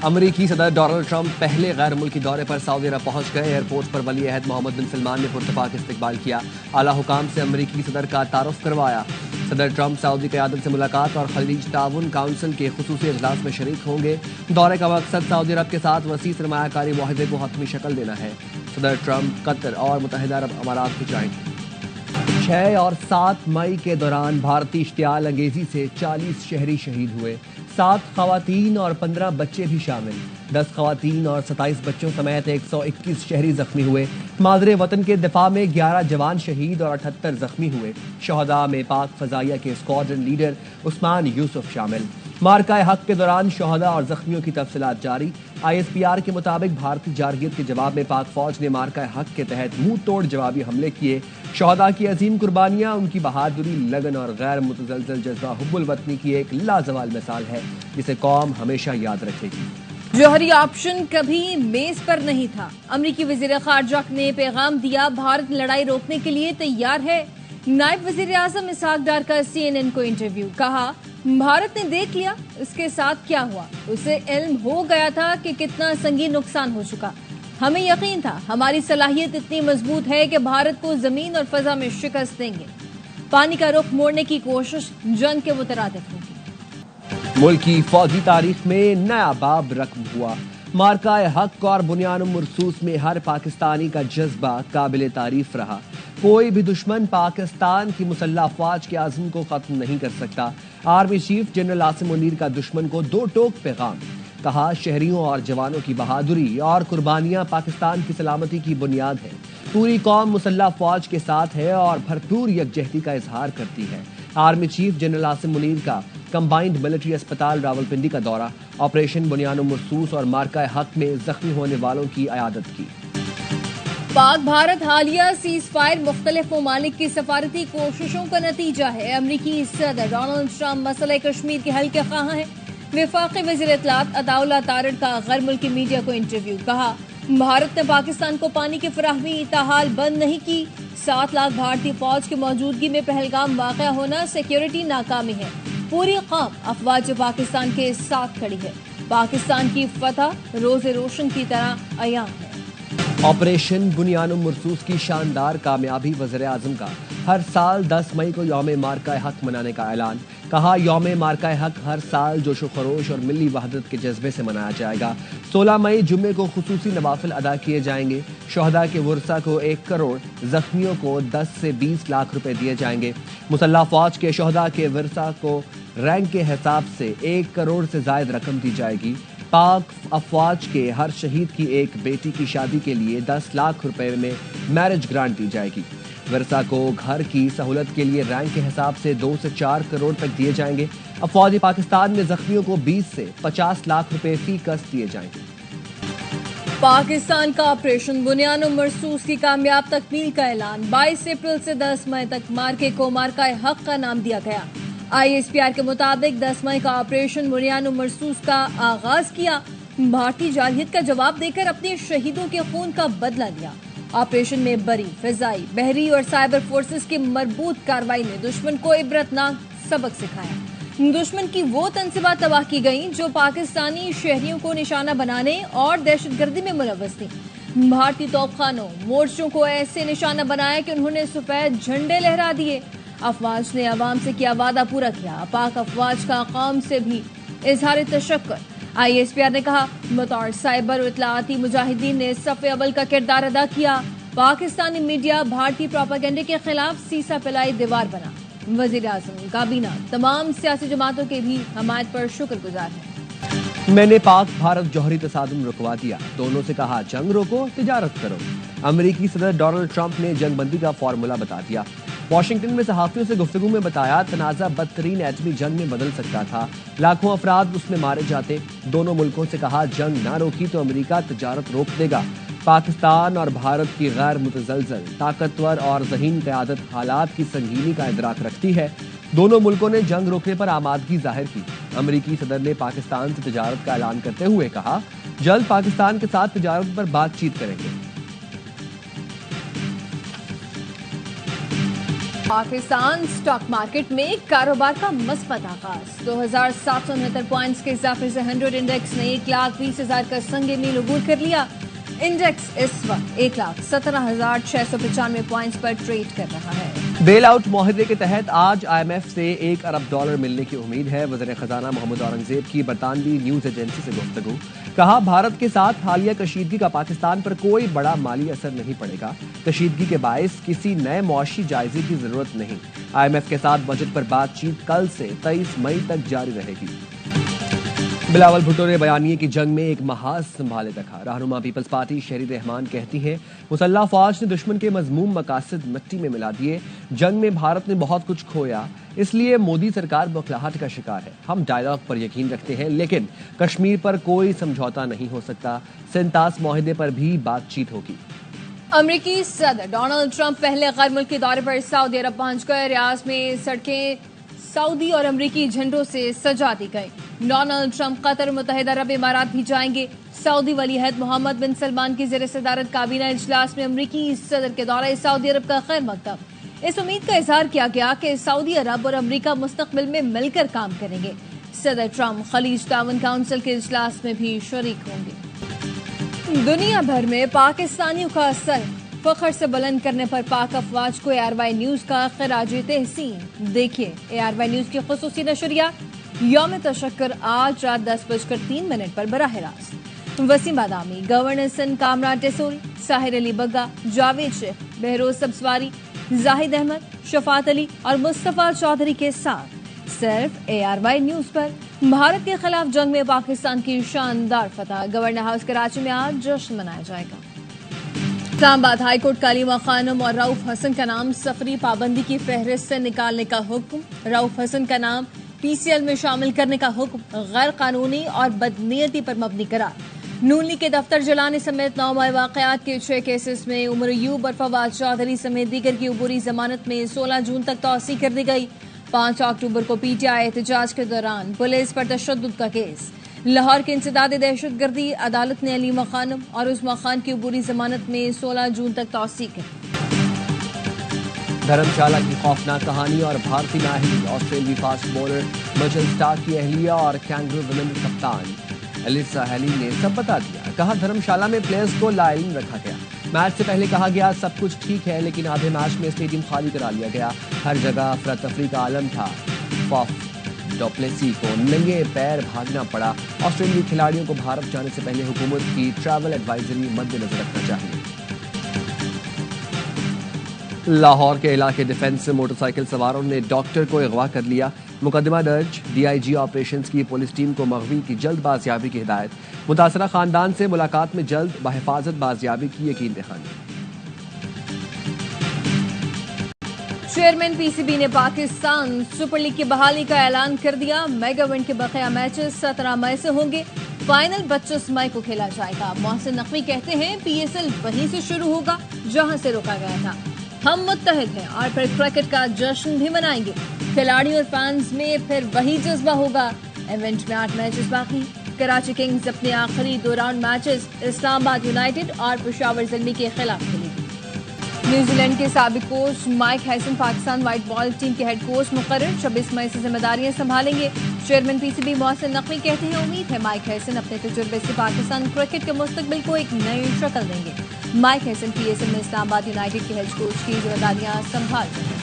امریکی صدر Donald Trump پہلے غیر ملکی دورے پر سعودی عرب پہنچ گئے۔ ایئرپورٹ پر ولی عہد محمد بن سلمان نے پرتپاک استقبال کیا، اعلیٰ حکام سے امریکی صدر کا تعارف کروایا۔ صدر ٹرمپ سعودی قیادت سے ملاقات اور خلیج تعاون کونسل کے خصوصی اجلاس میں شریک ہوں گے۔ دورے کا مقصد سعودی عرب کے ساتھ وسیع سرمایہ کاری معاہدے کو حتمی شکل دینا ہے۔ صدر ٹرمپ قطر اور متحدہ عرب امارات کو جائیں گے۔ 6 اور 7 مئی کے دوران بھارتی اشتعال انگیزی سے 40 شہری شہید ہوئے، 7 خواتین اور 15 بچے بھی شامل۔ 10 خواتین اور 27 بچوں سمیت 121 شہری زخمی ہوئے۔ مادر وطن کے دفاع میں 11 جوان شہید اور 78 زخمی ہوئے۔ شہداء میں پاک فضائیہ کے اسکواڈرن لیڈر عثمان یوسف شامل۔ مارکہ حق کے دوران شہداء اور زخمیوں کی تفصیلات جاری۔ ISPR کے مطابق بھارتی جارحیت کے جواب میں پاک فوج نے مارکہ حق کے تحت منہ توڑ جوابی حملے کیے۔ شہداء کی عظیم قربانیاں ان کی بہادری، لگن اور غیر متزلزل جذبہ حب الوطنی کی ایک لازوال مثال ہے جسے قوم ہمیشہ یاد رکھے گی۔ جوہری آپشن کبھی میز پر نہیں تھا۔ امریکی وزیر خارجہ نے پیغام دیا، بھارت لڑائی روکنے کے لیے تیار ہے۔ نائب وزیر اعظم اسحاق ڈار کا CNN کو انٹرویو، کہا بھارت نے دیکھ لیا اس کے ساتھ کیا ہوا، اسے علم ہو گیا تھا کہ کتنا سنگین نقصان ہو چکا۔ ہمیں یقین تھا ہماری صلاحیت اتنی مضبوط ہے کہ بھارت کو زمین اور فضا میں شکست دیں گے۔ پانی کا رخ موڑنے کی کوشش جنگ کے مترادف ہوگی۔ ملک کی فوجی تاریخ میں نیا باب رقم ہوا۔ مارکہ حق اور بنیان مرصوص میں ہر پاکستانی کا جذبہ قابل تعریف رہا۔ کوئی بھی دشمن پاکستان کی مسلح افواج کے عزم کو ختم نہیں کر سکتا۔ Army chief general Asim Munir کا دشمن کو 2 ٹوک پیغام، کہا شہریوں اور جوانوں کی بہادری اور قربانیاں پاکستان کی سلامتی کی بنیاد ہے۔ پوری قوم مسلح افواج کے ساتھ ہے اور بھرپور یکجہتی کا اظہار کرتی ہے۔ Army chief general Asim Munir کا کمبائنڈ ملٹری اسپتال راولپنڈی کا دورہ، آپریشن بنیان مرصوص اور مارکہ حق میں زخمی ہونے والوں کی عیادت کی۔ پاک بھارت حالیہ سیز فائر مختلف ممالک کی سفارتی کوششوں کا نتیجہ ہے۔ امریکی صدر ڈونلڈ ٹرمپ مسئلہ کشمیر کے حل کے خواہاں ہیں۔ وفاقی وزیر اطلاعات عطاء اللہ تارڑ کا غیر ملکی میڈیا کو انٹرویو، کہا بھارت نے پاکستان کو پانی کی فراہمی تاحال بند نہیں کی۔ 7 لاکھ بھارتی فوج کی موجودگی میں پہلگام واقع ہونا سیکیورٹی ناکامی ہے۔ پوری قوم افواج پاکستان کے ساتھ کھڑی ہے۔ پاکستان کی فتح روز روشن کی طرح عیاں ہے۔ آپریشن بنیان مرصوص کی شاندار کامیابی، وزیر اعظم کا ہر سال 10 مئی کو یوم مارکہ حق منانے کا اعلان، کہا یوم مارکہ حق ہر سال جوش و خروش اور ملی وحدت کے جذبے سے منایا جائے گا۔ 16 مئی جمعے کو خصوصی نوافل ادا کیے جائیں گے۔ شہداء کے ورثاء کو 1 کروڑ، زخمیوں کو 10 سے 20 لاکھ روپے دیے جائیں گے۔ مسلح افواج کے شہداء کے ورثاء کو رینک کے حساب سے 1 کروڑ سے زائد رقم دی جائے گی۔ پاک افواج کے ہر شہید کی ایک بیٹی کی شادی کے لیے 10 لاکھ روپے میں میرج گرانٹ دی جائے گی۔ ورثاء کو گھر کی سہولت کے لیے رینک کے حساب سے 2 سے 4 کروڑ تک دیے جائیں گے۔ افواج پاکستان میں زخمیوں کو 20 سے 50 لاکھ روپے فی کس دیے جائیں گے۔ پاکستان کا آپریشن بنیان مرصوص کی کامیاب تکمیل کا اعلان، 22 اپریل سے 10 مئی تک مارکے کو مارکہ حق کا نام دیا گیا۔ ISPR کے مطابق 10 مئی کا آپریشن بنیان مرصوص کا آغاز کیا۔ بھارتی جارحیت کا جواب دے کر اپنے شہیدوں کے خون کا بدلہ لیا۔ آپریشن میں بری، فضائی، بحری اور سائبر فورسز کی مربوط کارروائی نے دشمن کو عبرتناک سبق سکھایا۔ دشمن کی وہ تنصیبات تباہ کی گئیں جو پاکستانی شہریوں کو نشانہ بنانے اور دہشت گردی میں ملوث تھیں۔ بھارتی توپ خانوں، مورچوں کو ایسے نشانہ بنایا کہ انہوں نے سفید جھنڈے لہرا دیے۔ افواج نے عوام سے کیا وعدہ پورا کیا۔ پاک افواج کا قوم سے بھی اظہار تشکر۔ ISPR نے کہا بطور سائبر و اطلاعاتی مجاہدین نے صف اول کا کردار ادا کیا۔ پاکستانی میڈیا بھارتی پروپیگنڈے کے خلاف سیسا پلائی دیوار بنا۔ وزیر اعظم، کابینہ، تمام سیاسی جماعتوں کے بھی حمایت پر شکر گزار ہیں۔ میں نے پاک بھارت جوہری تصادم رکوا دیا، دونوں سے کہا جنگ روکو، تجارت کرو۔ امریکی صدر ڈونلڈ ٹرمپ نے جنگ بندی کا فارمولا بتا دیا۔ واشنگٹن میں صحافیوں سے گفتگو میں بتایا تنازع بدترین ایٹمی جنگ میں بدل سکتا تھا، لاکھوں افراد اس میں مارے جاتے۔ دونوں ملکوں سے کہا جنگ نہ روکی تو امریکہ تجارت روک دے گا۔ پاکستان اور بھارت کی غیر متزلزل، طاقتور اور ذہین قیادت حالات کی سنگینی کا ادراک رکھتی ہے۔ دونوں ملکوں نے جنگ روکنے پر آمادگی ظاہر کی۔ امریکی صدر نے پاکستان سے تجارت کا اعلان کرتے ہوئے کہا جلد پاکستان کے ساتھ تجارت پر بات چیت کریں گے۔ پاکستان سٹاک مارکیٹ میں کاروبار کا مثبت آغاز 2769 پوائنٹس کے اضافے سے 100 انڈیکس نے 1,20,000 کا سنگ میل عبور کر لیا. انڈیکس اس وقت 1,17,695 پوائنٹس پر ٹریڈ کر رہا ہے. بیل آؤٹ معاہدے کے تحت آج IMF سے $1 ارب ملنے کی امید ہے. وزیر خزانہ محمد اورنگزیب کی برطانوی نیوز ایجنسی سے گفتگو. کہا بھارت کے ساتھ حالیہ کشیدگی کا پاکستان پر کوئی بڑا مالی اثر نہیں پڑے گا. کشیدگی کے باعث کسی نئے معاشی جائزے کی ضرورت نہیں. IMF کے ساتھ بجٹ پر بات چیت کل سے 23 مئی تک جاری رہے گی. بلاول بھٹو نے بیانیے کی جنگ میں ایک محاذ سنبھالے رکھا. رہنما پیپلز پارٹی شہری رحمان کہتی ہیں مسلح افواج نے دشمن کے مذموم مقاصد مٹی میں ملا دیے. جنگ میں بھارت نے بہت کچھ کھویا، اس لیے مودی سرکار بوکھلاہٹ کا شکار ہے. ہم ڈائیلاگ پر یقین رکھتے ہیں لیکن کشمیر پر کوئی سمجھوتا نہیں ہو سکتا. 37 معاہدے پر بھی بات چیت ہوگی. امریکی صدر ڈونلڈ ٹرمپ پہلے غیر ملکی دورے پر سعودی عرب پہنچ گئے. ریاض میں سڑکیں سعودی اور امریکی جھنڈوں سے سجا دی گئی. ڈونلڈ ٹرمپ قطر متحدہ عرب امارات بھی جائیں گے. سعودی ولی عہد محمد بن سلمان کی زیر صدارت کابینہ اجلاس میں امریکی صدر کے دورہ سعودی عرب کا خیر مقدم. اس امید کا اظہار کیا گیا کہ سعودی عرب اور امریکہ مستقبل میں مل کر کام کریں گے. صدر ٹرمپ خلیج تعاون کونسل کے اجلاس میں بھی شریک ہوں گے. دنیا بھر میں پاکستانیوں کا سر فخر سے بلند کرنے پر پاک افواج کو ARY نیوز کا خراج تحسین. دیکھیے ARY نیوز کی خصوصی نشریات یوم تشکر آج رات 10:03 پر براہ راست. وسیم بادامی، گورنر سندھ کامران ٹیسوری، ساحر علی بگا، جاوید شیخ، بہروز سبزواری، زاہد احمد، شفاعت علی اور مصطفیٰ چودھری کے ساتھ صرف ARY نیوز پر. بھارت کے خلاف جنگ میں پاکستان کی شاندار فتح. گورنر ہاؤس کراچی میں آج جشن منایا جائے گا. اسلام آباد ہائی کورٹ کا علیمہ خانم اور رؤف حسن کا نام سفری پابندی کی فہرست سے نکالنے کا حکم. رؤف حسن کا نام PCL میں شامل کرنے کا حکم غیر قانونی اور بدنیتی پر مبنی قرار. نون لیگ کے دفتر جلانے سمیت 9 واقعات کے 6 کیسز میں عمر ایوب اور فواد چودھری سمیت دیگر کی عبوری ضمانت میں 16 جون تک توسیع کر دی گئی. 5 اکتوبر کو PTI احتجاج کے دوران پولیس پر تشدد کا کیس. لاہور کے انسداد دہشت گردی. عدالت نے علیمہ خانم اور عظمیٰ خان کی عبوری ضمانت میں 16 جون تک توسیع کی. دھرمشالہ کی خوفناک کہانی اور بھارتی نااہلی. آسٹریلوی فاسٹ بولر مچل اسٹارک کی اہلیہ اور کینگرو ویمن کپتان ایلیسا ہیلی نے سب بتا دیا. کہا دھرمشالہ میں پلیئرز کو لا علم رکھا گیا. میچ سے پہلے کہا گیا سب کچھ ٹھیک ہے لیکن آدھے میچ میں اسٹیڈیم خالی کرا لیا گیا. ہر جگہ افراتفری کا عالم تھا. فاف ڈوپلیسی کو ننگے پیر بھاگنا پڑا. آسٹریلوی کھلاڑیوں کو بھارت جانے سے پہلے حکومت کی ٹریول ایڈوائزری مد نظر رکھنا چاہیے. لاہور کے علاقے ڈیفنس سے موٹر سائیکل سواروں نے ڈاکٹر کو اغوا کر لیا. مقدمہ درج. DIG آپریشنز کی پولیس ٹیم کو مغوی کی جلد بازیابی کی ہدایت. متاثرہ خاندان سے ملاقات میں جلد بحفاظت بازیابی کی یقین دہانی. چیئرمین PCB نے پاکستان سپر لیگ کی بحالی کا اعلان کر دیا. میگا ایونٹ کے بقیہ میچز 17 مئی سے ہوں گے. فائنل 25 مئی کو کھیلا جائے گا. محسن نقوی کہتے ہیں PSL وہیں سے شروع ہوگا جہاں سے روکا گیا تھا. ہم متحد ہیں اور پھر کرکٹ کا جشن بھی منائیں گے. کھلاڑیوں اور فینز میں پھر وہی جذبہ ہوگا. ایونٹ میں 8 میچز باقی. کراچی کنگز اپنے آخری 2 راؤنڈ میچز اسلام آباد یونائیٹڈ اور پشاور زلمی کے خلاف کھیلے گی. نیوزی لینڈ کے سابق coach mic ہیسن Pakistan white ball team کے ہیڈ کوچ مقرر. 26 مئی سے ذمہ داریاں سنبھالیں گے. چیئرمین PCB محسن نقوی کہتے ہیں امید ہے مائک ہیسن اپنے تجربے سے پاکستان کرکٹ کے مستقبل کو ایک نئی شکل دیں گے. مائک ہیسن PSL میں اسلام آباد یونائیٹڈ کے ہیڈ کوچ کی ذمہ داریاں سنبھال رہے ہیں.